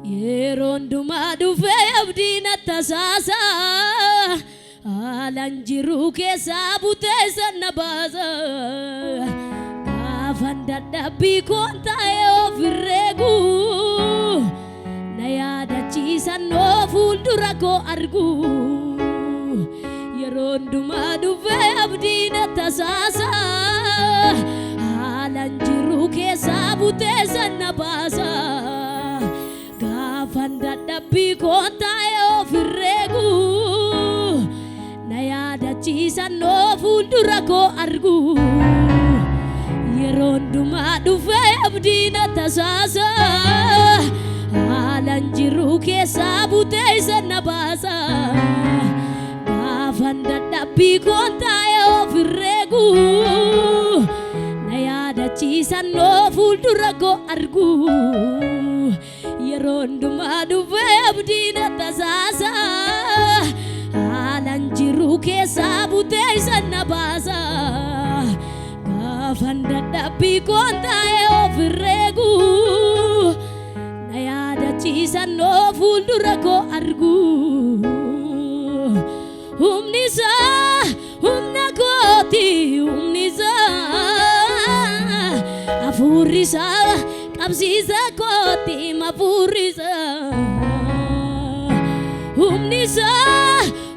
Yeronduma dhufe abdiin attasaasa alanjiru keessa butee sanna baasa gaafan dadhabbii koon ta'e ofirreegu na yaadachiisan oo fuuldura koo argu yeronduma dhufe abdiin attasaasa alanjiru keessa butee sanna baasa Dadhabbii koon ta'e ofirreegu na yaadachiisan oo fuuldura koo argu yeronduma dhufe abdiin attasaasa haalan jiru keessa butee sanna baasa gaafan dadhabbii koon ta'e ofirreegu na yaadachiisan oo fuuldura koo argu Yeronduma dhufe abdiin attasaasa haalan jiru keessa butee sanna baasa gaafan dadhabbii koon ta'e ofirreegu na yaadachiisan oo fuuldura koo argu humni isaa humna kooti humni isaa hafuurri isaa Absiisa kooti mafurisa humnisa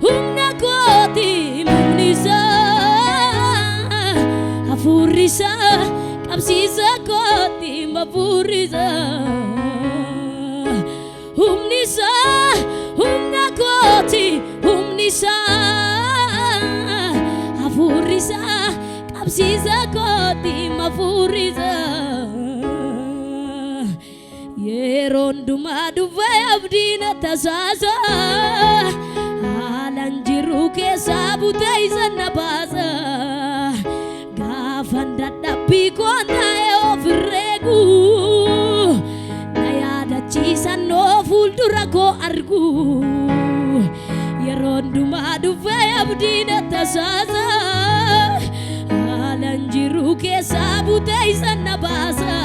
humna kooti humnisa afurisa absiisa kooti mafurisa humnisa humna kooti humnisa afurisa absiisa kooti mafurisa Yeronduma dhufe abdiin attasaasa haalan jiru keessa butee sanna baasa gaafan dadhabbii koon ta'e ofirreegu na yaadachiisan oo fuuldura koo argu yeronduma dhufe abdiin attasaasa haalan jiru keessa butee sanna baasa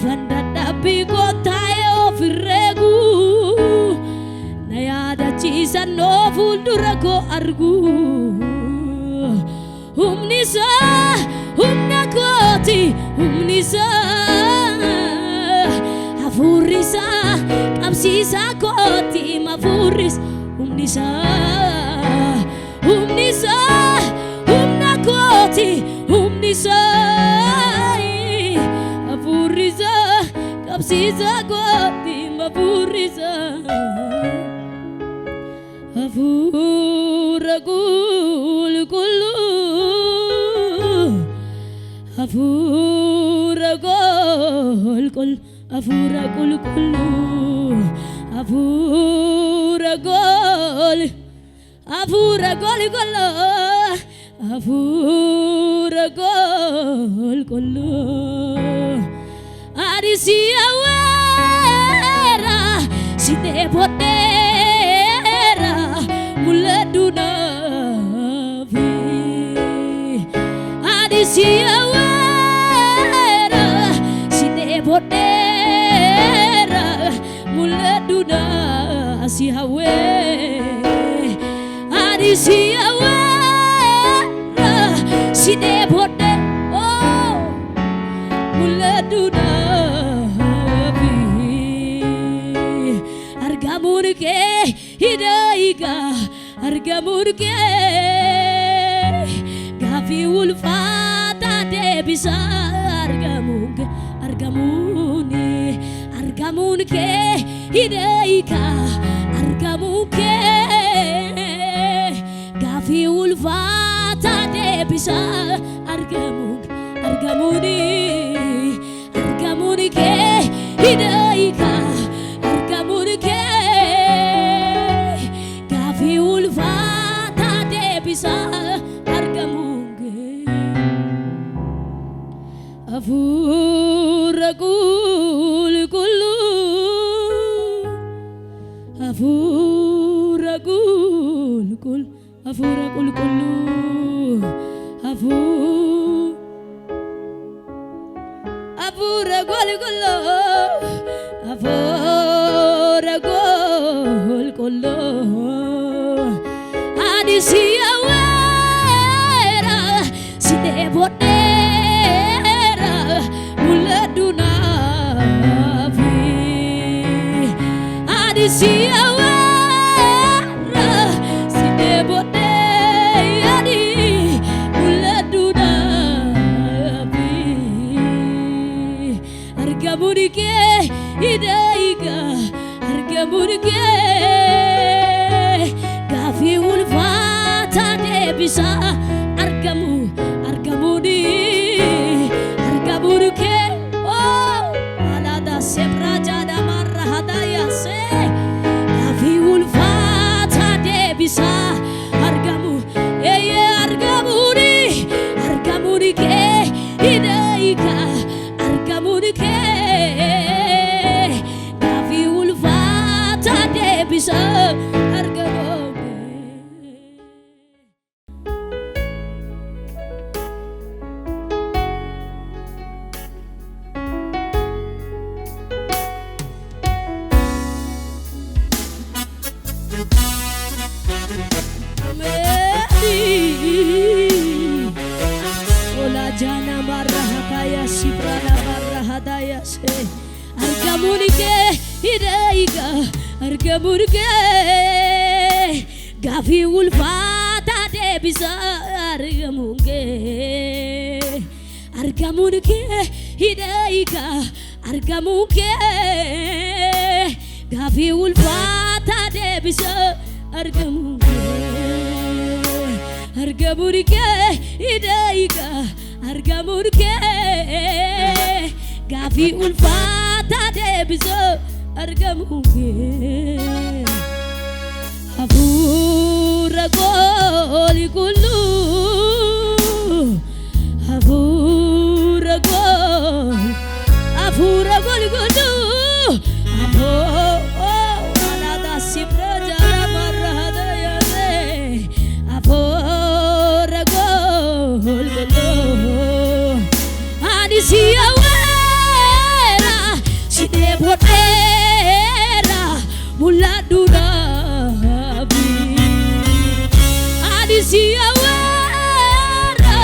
Dadhabbii koon ta'e ofirreegu na yaadachiisan oo fuuldura koo argu humni isaa humna kooti humni isaa hafuurri isaa qabsiisa kooti mafurris humni isaa humna kooti humni isaa Absiisa kooti mafurisa Hafuura qulqulluu Hafuura qulqulluu Hafuura qulqulluu Hafuura qulqulluu Hafuura qulqulluu Hafuura qulqulluu Adisia wera sine potera muladuna vi Adisia wera sine potera muladuna sihawe Adisia wera sine potera oh muladuna Argamurke hidaiga argamurke gafi ulfata debisa argamunke hidaiga argamunke gafi ulfata debisa argamunke hidaiga Gafi ulfata debisa argamunge Hafuura qulqulluu Hafuura qulqulluu Hafuura qulqulluu Hafuura qulqulluu Afora gol kolo adisiyawera sidebodera muladuna fi adisiyawera sidebodera di muladuna fi argamurike idaiga argamurike gafi ulfata debisa argamudi argamurike oh alada sebrajada marhadaya se gafi ulfata debisa argamu eye argamurike idaiga argamurike gafi ulfata debisa Jana marahadaya sibrana marahadaya se argamurike idaiga argamurike gafi ulfata debisa argamurike idaiga argamuke gafi ulfata debisa argamurike idaiga argamurike gafi ulfata debisa argamuke afura gol kullu afura gol kullu alada sibraja marhadaya afura gol kullu adisiyawera sidebodera muladuna bi adisiyawera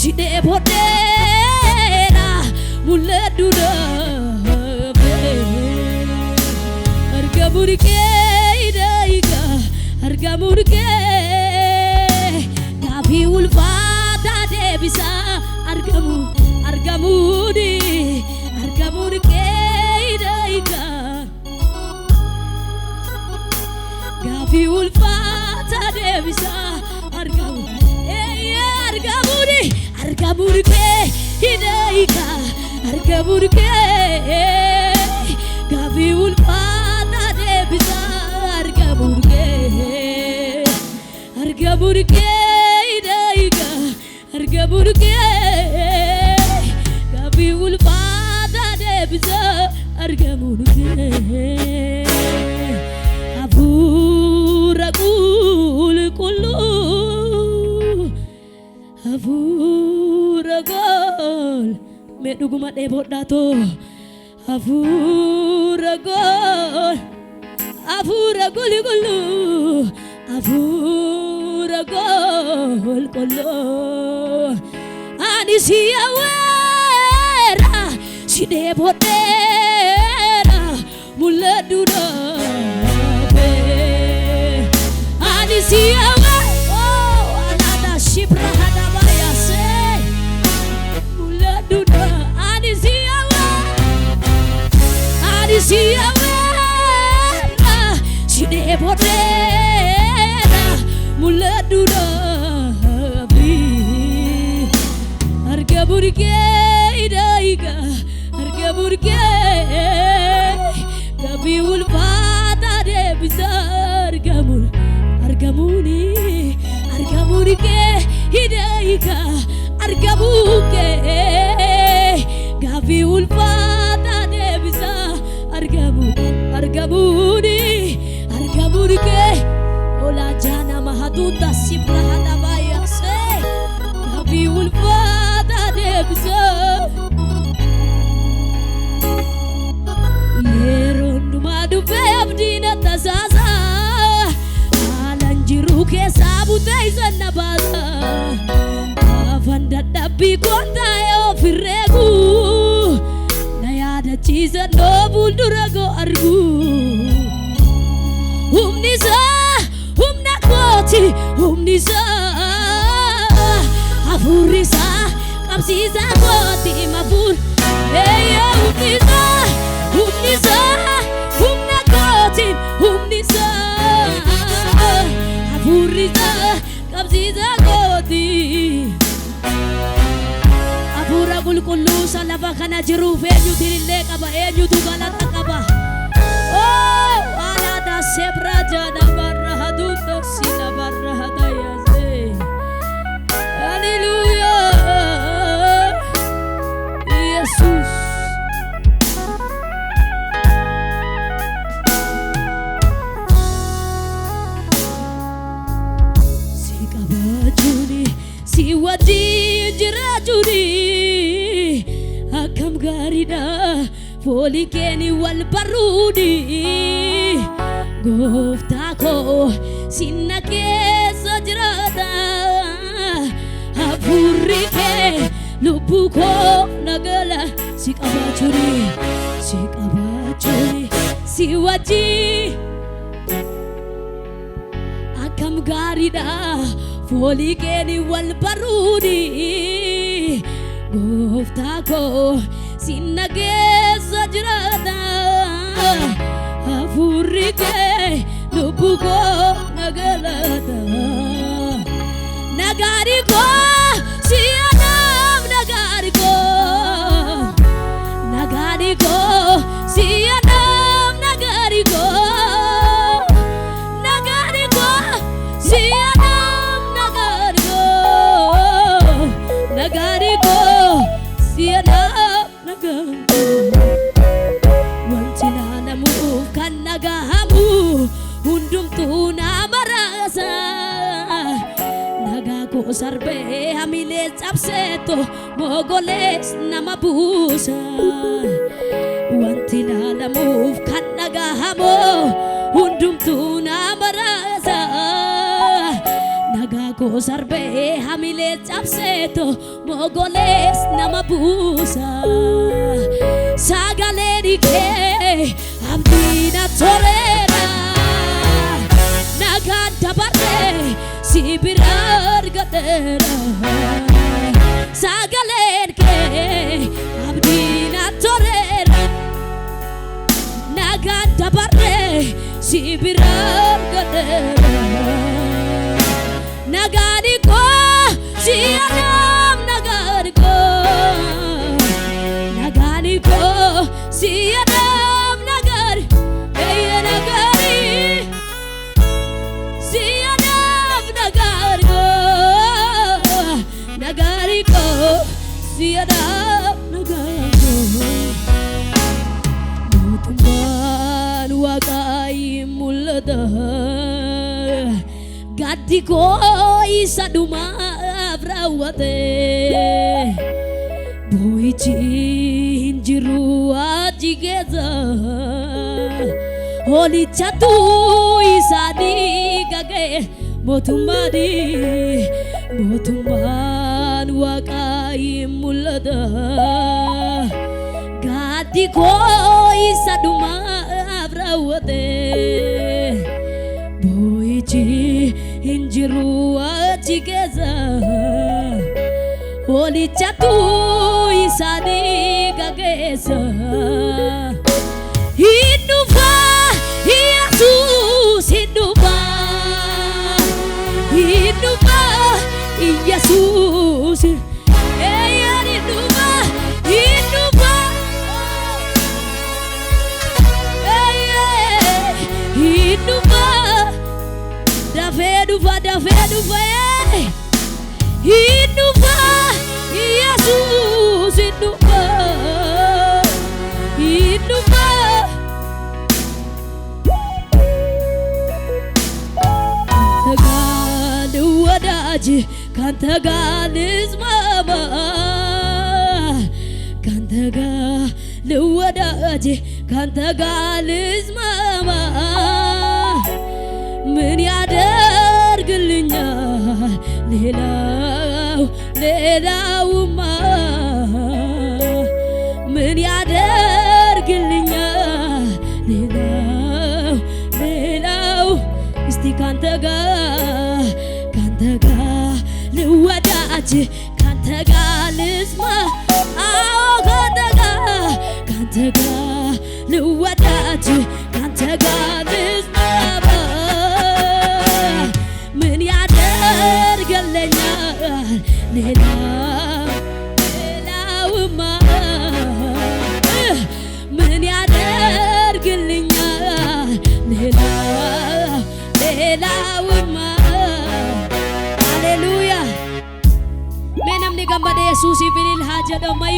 sidebodera muladuna bi argamurike idaiga argamurike gafi ulfata debisa argamudi argamurike idaiga gafi ulfata debisa argamurike idaiga argamurike gafi ulfata debisa argamurike idaiga argamurike gafi ulfata debisa argamurike afura gol kullu afura gol meduguma deboddato afura gol kullu afura gol kullu adisiyawera sidebodera muladuna be adisiyawera oh alada shibrahadabaya se muladuna adisiyawera sidebodera muladuna bi argamurike idaiga argamurike gafi ulfata debisa argamuni argamurike idaiga argamuke gafi ulfata debisa argamuni argamurike ola jana mahadunda sibrahadabaya se gafi ulfata debisa Yero basaasa alanjiru keessa butee sana baasa afaan dadhabbii koota ofirreegu na yaadachiisa noobul dura go argu humnisa humna kooti humnisa afurisa qabsiisa kooti mafur humnisa humnisa humna kooti humnisa afurisa qabsiisa kooti afura qulqullu salafa kana jiru eenyutu illee qaba eenyutu galata qaba ala da sebra jana barra hadu sila barra hadayase hallelujah Jesus sikabajuni siwadi jirajuni akam garida folikeni wal barudi gofta ko sinake sajrada afurike lubuko nagala sikabachuri siwaji akam garida folikeni wal barudi gofta ko sinake sajrada afurike lubuko nagalada nagariko siyanam nagariko siyanam nagariko siyanam nagariko siyanam nagariko wanti naanamu kan nagahamu hundumtu namarasa nagako sarbe hamile capseto mogoles namabusa wanti naanamu kan nagahamu hundumtu namarasa nagako sarbe hamile capseto mogoles namabusa sagaleni ke abdina torera naganta barre sibirar gadera sagalen ke abdina torera naganta barre sibirar gadera nagariko siyanam nagariko siyanam nagari nagari siyanam nagariko nagariko siyanam nagariko mutumban waqai mulada gadiko isa duma avrawate boichi injiru ajigeza holi chatu isani gage motumban waqai mulada gadiko isa duma avrawate boichi injiru ajigeza holi chatu isani gagesa hidupa Jesus hidupa Jesus hidupa hidupa davedupa hidupa Jesus hidupa kanta galis mama kanta ga luwadaji kanta galis mama ምን ያደርግልኛል ሌላውማ ምን ያደርግልኛል ሌላው እስቲ ካንተ ጋር ልወዳጅ ካንተ ጋር ልስማ አዎ ካንተ ጋር ልወዳጅ ካንተ ጋር ልስማ ምን ያደርግልኛል ሌላውማ ምን ያደርግልኛል ሌላውማ ሃሌሉያ ሜነምኒ ገመደ ኢየሱስ ፊሊል ሃጀ ደማዩ